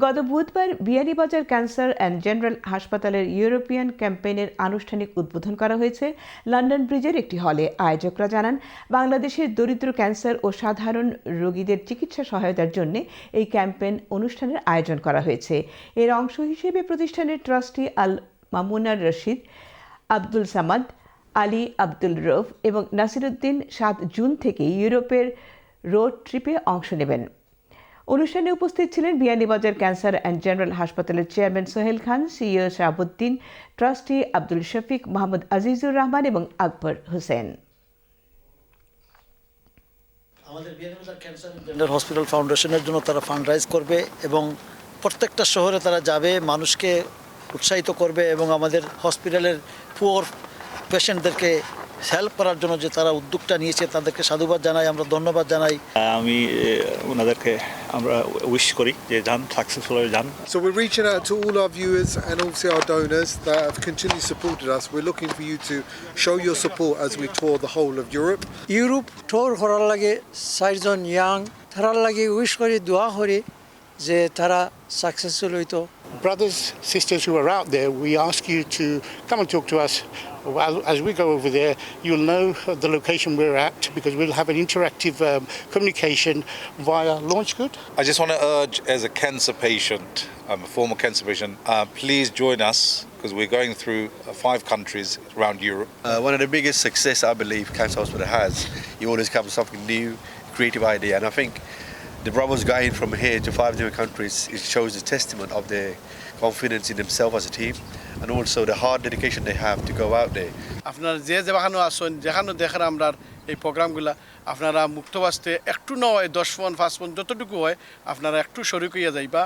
গত বুধবার Beanibazar cancer and general হাসপাতালের ইউরোপিয়ান ক্যাম্পেইনের আনুষ্ঠানিক উদ্বোধন করা হয়েছে লন্ডন ব্রিজের একটি হলে। আয়োজকরা জানান, বাংলাদেশের দরিদ্র ক্যান্সার ও সাধারণ রোগীদের চিকিৎসা সহায়তার জন্য এই ক্যাম্পেইন অনুষ্ঠানের আয়োজন করা হয়েছে। এর অংশ হিসেবে প্রতিষ্ঠানের ট্রাস্টি আল মামুনার রশিদ, আব্দুল সামাদ, আলী আব্দুল রউফ এবং নাসিরুদ্দিন 7 জুন থেকে ইউরোপের রোড ট্রিপে অংশ নেবেন। অনুষ্ঠানে উপস্থিত ছিলেন বিয়ানীবাজার ক্যান্সার অ্যান্ড জেনারেল হাসপাতালের chairman Sohail Khan, CEO Shahabuddin, trustee Abdul Shafiq, Mohammad Azizur Rahman এবং আকবর হোসেন। আমাদের Beanibazar cancer and general hospital ফাউন্ডেশনের জন্য তারা ফান্ড রাইজ করবে এবং প্রত্যেকটা শহরে তারা যাবে, মানুষকে উৎসাহিত করবে এবং আমাদের হসপিটালের পুয়ার পেশেন্টদেরকে হেল্প করার জন্য যে তারা উদ্যোগটা নিয়েছে তাদেরকে সাধুবাদ জানাই, আমরা ধন্যবাদ জানাই। আমি ওনাদেরকে আমরা উইশ করি যে যান সাকসেসফুল হয়ে যান। So we're reaching out to all our viewers and also our donors that have continually supported us. We're looking for you to show your support as we tour the whole of Europe. Europe tour করার লাগে 4 জন young তারার লাগে wish করি, দোয়া করি যে তারা successful হইতো। Brothers, sisters who are out there, we ask you to come and talk to us. As we go over there, you'll know the location we're at because we'll have an interactive communication via LaunchGood. I just want to urge, as a cancer patient, I'm a former cancer patient, please join us because we're going through 5 countries around Europe. One of the biggest success I believe Cancer Hospital has, you always come with something new, creative idea, and I think the brothers going from here to 5 different countries, it shows a testament of their confidence in themselves as a team and also the hard dedication they have to go out there. আপনারা যেখানে আসেন, যেখানে দেখেন আমরা এই প্রোগ্রামগুলা, আপনারা মুক্ত বাস্তে একটু নয় 10 ফোন 5 ফোন যতটুকু হয় আপনারা একটু শরীক হইয়া যাইবা।